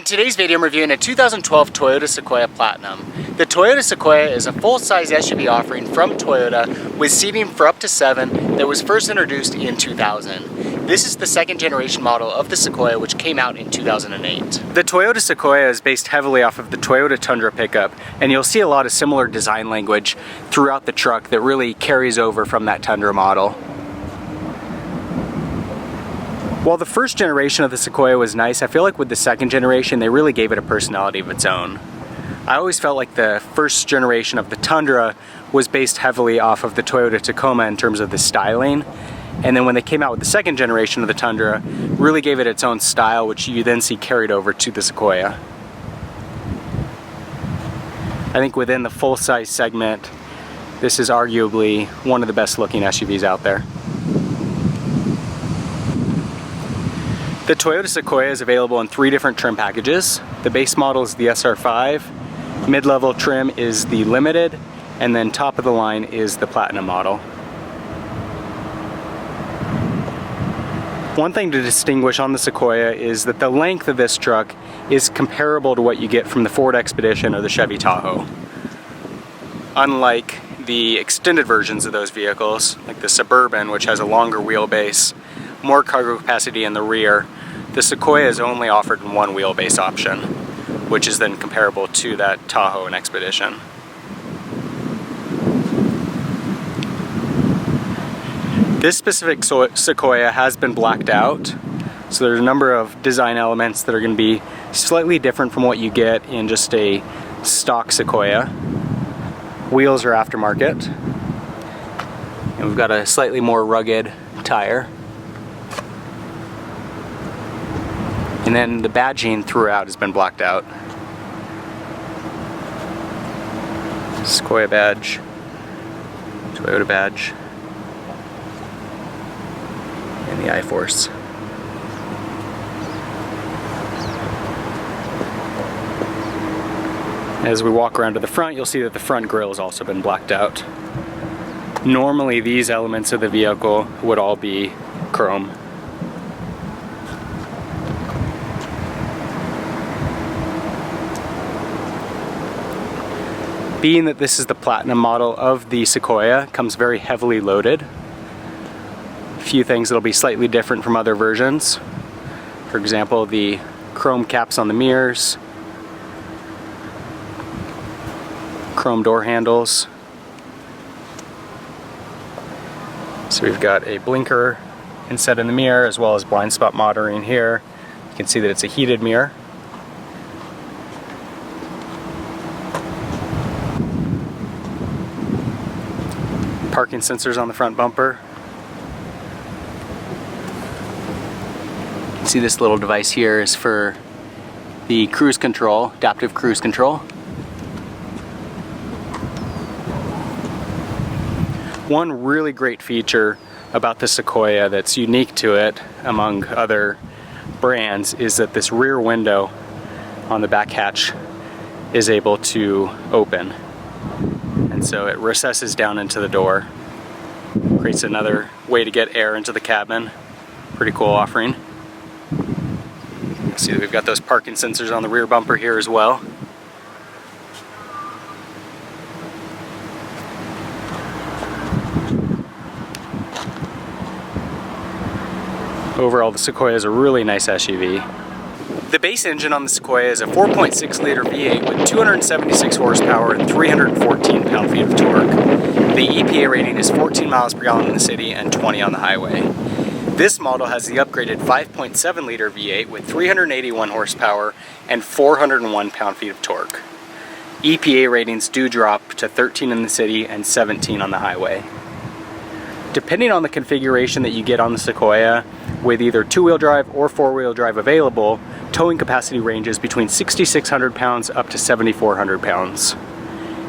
today's video, I'm reviewing a 2012 Toyota Sequoia Platinum. The Toyota Sequoia is a full-size SUV offering from Toyota with seating for up to 7 that was first introduced in 2000. This is the second generation model of the Sequoia, which came out in 2008. The Toyota Sequoia is based heavily off of the Toyota Tundra pickup, and you'll see a lot of similar design language throughout the truck that really carries over from that Tundra model. While the first generation of the Sequoia was nice, I feel like with the second generation, they really gave it a personality of its own. I always felt like the first generation of the Tundra was based heavily off of the Toyota Tacoma in terms of the styling. And then when they came out with the second generation of the Tundra, really gave it its own style, which you then see carried over to the Sequoia. I think within the full-size segment, this is arguably one of the best looking SUVs out there. The Toyota Sequoia is available in 3 different trim packages. The base model is the SR5, mid-level trim is the Limited, and then top of the line is the Platinum model. One thing to distinguish on the Sequoia is that the length of this truck is comparable to what you get from the Ford Expedition or the Chevy Tahoe. Unlike the extended versions of those vehicles, like the Suburban, which has a longer wheelbase, more cargo capacity in the rear, the Sequoia is only offered in one wheelbase option, which is then comparable to that Tahoe and Expedition. This specific Sequoia has been blacked out, so there's a number of design elements that are going to be slightly different from what you get in just a stock Sequoia. Wheels are aftermarket, and we've got a slightly more rugged tire. And then the badging throughout has been blacked out. Sequoia badge, Toyota badge, and the I-Force. As we walk around to the front, you'll see that the front grille has also been blacked out. Normally these elements of the vehicle would all be chrome. Being that this is the Platinum model of the Sequoia, comes very heavily loaded. A few things that'll be slightly different from other versions. For example, the chrome caps on the mirrors, chrome door handles. So we've got a blinker inset in the mirror as well as blind spot monitoring here. You can see that it's a heated mirror. Parking sensors on the front bumper. You can see this little device here is for the cruise control, adaptive cruise control. One really great feature about the Sequoia that's unique to it among other brands is that this rear window on the back hatch is able to open. And so it recesses down into the door. Creates another way to get air into the cabin. Pretty cool offering. See that we've got those parking sensors on the rear bumper here as well. Overall, the Sequoia is a really nice SUV. The base engine on the Sequoia is a 4.6 liter V8 with 276 horsepower and 314 pound-feet of torque. The EPA rating is 14 miles per gallon in the city and 20 on the highway. This model has the upgraded 5.7 liter V8 with 381 horsepower and 401 pound-feet of torque. EPA ratings do drop to 13 in the city and 17 on the highway. Depending on the configuration that you get on the Sequoia, with either 2-wheel drive or 4-wheel drive available, towing capacity ranges between 6,600 pounds up to 7,400 pounds.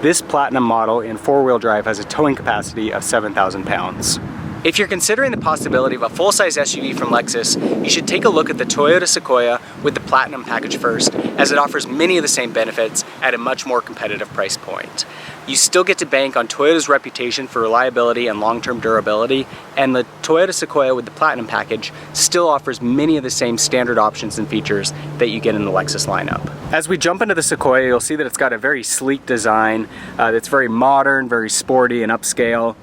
This Platinum model in 4-wheel drive has a towing capacity of 7,000 pounds. If you're considering the possibility of a full-size SUV from Lexus, you should take a look at the Toyota Sequoia with the Platinum package first, as it offers many of the same benefits at a much more competitive price point. You still get to bank on Toyota's reputation for reliability and long-term durability, and the Toyota Sequoia with the Platinum package still offers many of the same standard options and features that you get in the Lexus lineup. As we jump into the Sequoia, you'll see that it's got a very sleek design that's very modern, very sporty and upscale,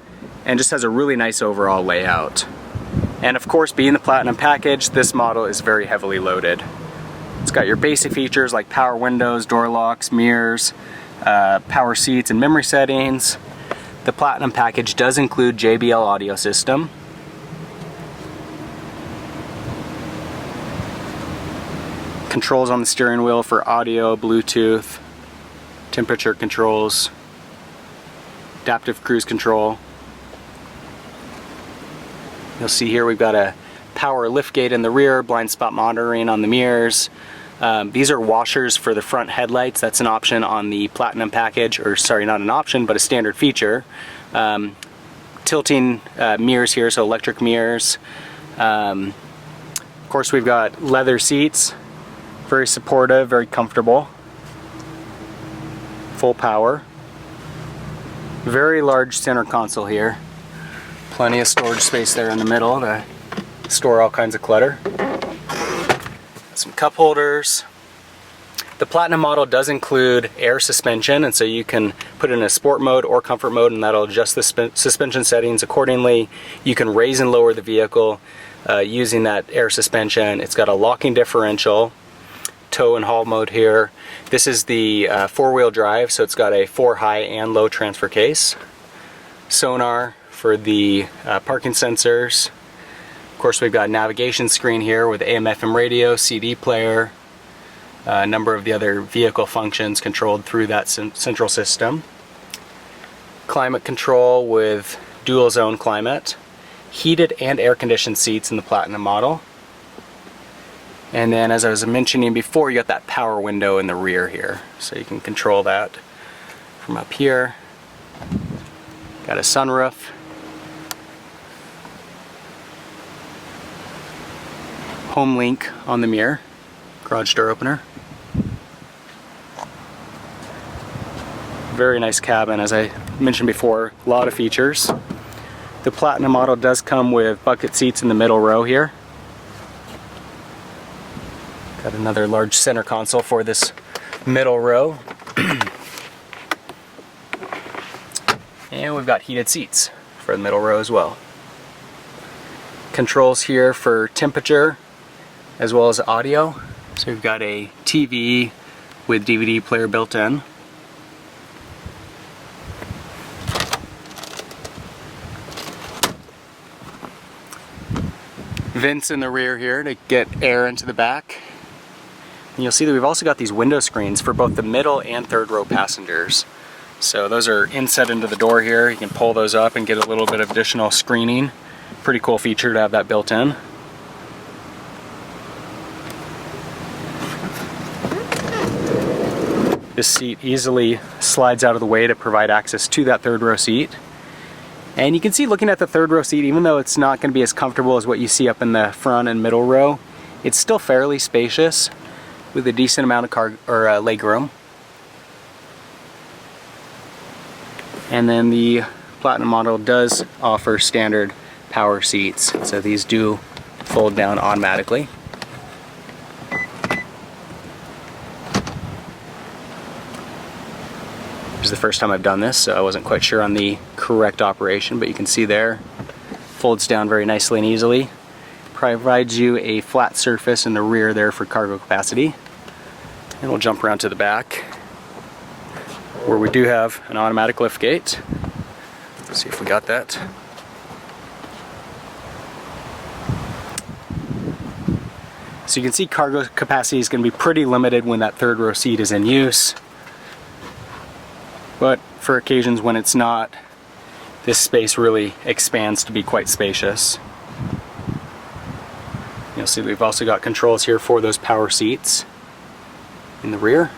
and just has a really nice overall layout. And of course, being the Platinum package, this model is very heavily loaded. It's got your basic features like power windows, door locks, mirrors, power seats and memory settings. The Platinum package does include JBL audio system. Controls on the steering wheel for audio, Bluetooth, temperature controls, adaptive cruise control. You'll see here we've got a power liftgate in the rear, blind spot monitoring on the mirrors. These are washers for the front headlights. That's an option on the Platinum package, or sorry, not an option, but a standard feature. Tilting mirrors here, so electric mirrors. Of course, we've got leather seats, very supportive, very comfortable. Full power. Very large center console here. Plenty of storage space there in the middle to store all kinds of clutter. Some cup holders. The Platinum model does include air suspension, and so you can put it in a sport mode or comfort mode, and that'll adjust the suspension settings accordingly. You can raise and lower the vehicle using that air suspension. It's got a locking differential, tow and haul mode here. This is the four-wheel drive, so it's got a 4 high and low transfer case. Sonar for the parking sensors. Of course, we've got a navigation screen here with AM/FM radio, CD player, a number of the other vehicle functions controlled through that central system. Climate control with dual zone climate, heated and air-conditioned seats in the Platinum model. And then, as I was mentioning before, you got that power window in the rear here, so you can control that from up here. Got a sunroof. Home link on the mirror, garage door opener. Very nice cabin, as I mentioned before, a lot of features. The Platinum model does come with bucket seats in the middle row here. Got another large center console for this middle row. And we've got heated seats for the middle row as well. Controls here for temperature, as well as audio. So we've got a TV with DVD player built in. Vents in the rear here to get air into the back. And you'll see that we've also got these window screens for both the middle and third row passengers. So those are inset into the door here. You can pull those up and get a little bit of additional screening. Pretty cool feature to have that built in. This seat easily slides out of the way to provide access to that third row seat. And you can see, looking at the third row seat, even though it's not going to be as comfortable as what you see up in the front and middle row, it's still fairly spacious with a decent amount of leg room. And then the Platinum model does offer standard power seats, so these do fold down automatically. This is the first time I've done this, so I wasn't quite sure on the correct operation, but you can see there, folds down very nicely and easily. Provides you a flat surface in the rear there for cargo capacity. And we'll jump around to the back, where we do have an automatic lift gate. Let's see if we got that. So you can see cargo capacity is going to be pretty limited when that third row seat is in use. But for occasions when it's not, this space really expands to be quite spacious. You'll see we've also got controls here for those power seats in the rear.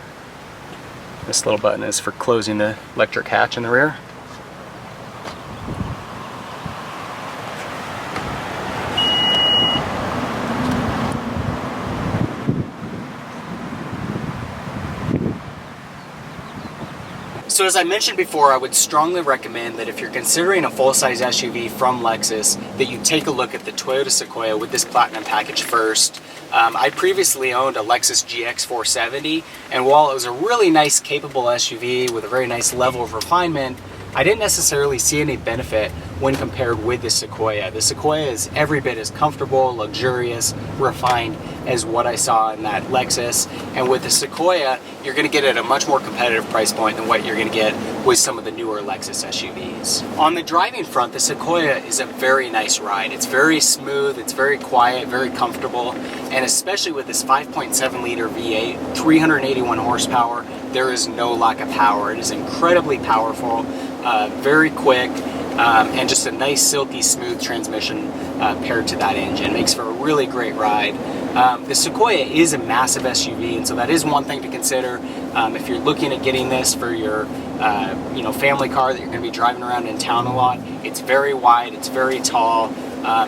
This little button is for closing the electric hatch in the rear. So as I mentioned before, I would strongly recommend that if you're considering a full-size SUV from Lexus, that you take a look at the Toyota Sequoia with this Platinum package first. I previously owned a Lexus GX 470, and while it was a really nice, capable SUV with a very nice level of refinement, I didn't necessarily see any benefit when compared with the Sequoia. The Sequoia is every bit as comfortable, luxurious, refined as what I saw in that Lexus. And with the Sequoia, you're going to get it at a much more competitive price point than what you're going to get with some of the newer Lexus SUVs. On the driving front, the Sequoia is a very nice ride. It's very smooth, it's very quiet, very comfortable, and especially with this 5.7 liter V8, 381 horsepower, there is no lack of power. It is incredibly powerful, very quick, and just a nice silky smooth transmission paired to that engine. It makes for a really great ride. The Sequoia is a massive SUV, and so that is one thing to consider if you're looking at getting this for your family car that you're going to be driving around in town a lot. It's very wide, it's very tall,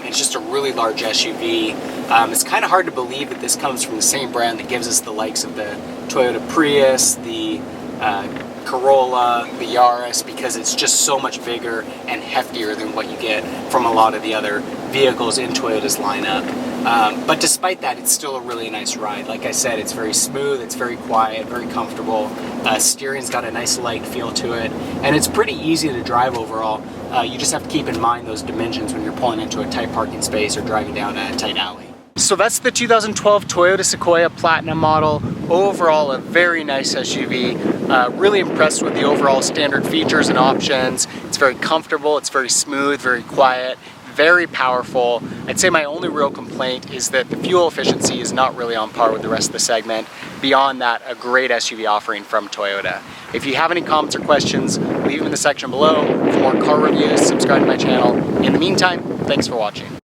it's just a really large SUV. It's kind of hard to believe that this comes from the same brand that gives us the likes of the Toyota Prius, the Corolla, the Yaris, because it's just so much bigger and heftier than what you get from a lot of the other vehicles in Toyota's lineup. But despite that, it's still a really nice ride. Like I said, it's very smooth, it's very quiet, very comfortable. Steering's got a nice light feel to it, and it's pretty easy to drive overall. You just have to keep in mind those dimensions when you're pulling into a tight parking space or driving down a tight alley. So that's the 2012 Toyota Sequoia Platinum model. Overall, a very nice SUV. Really impressed with the overall standard features and options. It's very comfortable, it's very smooth, very quiet, very powerful. I'd say my only real complaint is that the fuel efficiency is not really on par with the rest of the segment. Beyond that, a great SUV offering from Toyota. If you have any comments or questions, leave them in the section below. For more car reviews, subscribe to my channel. In the meantime, thanks for watching.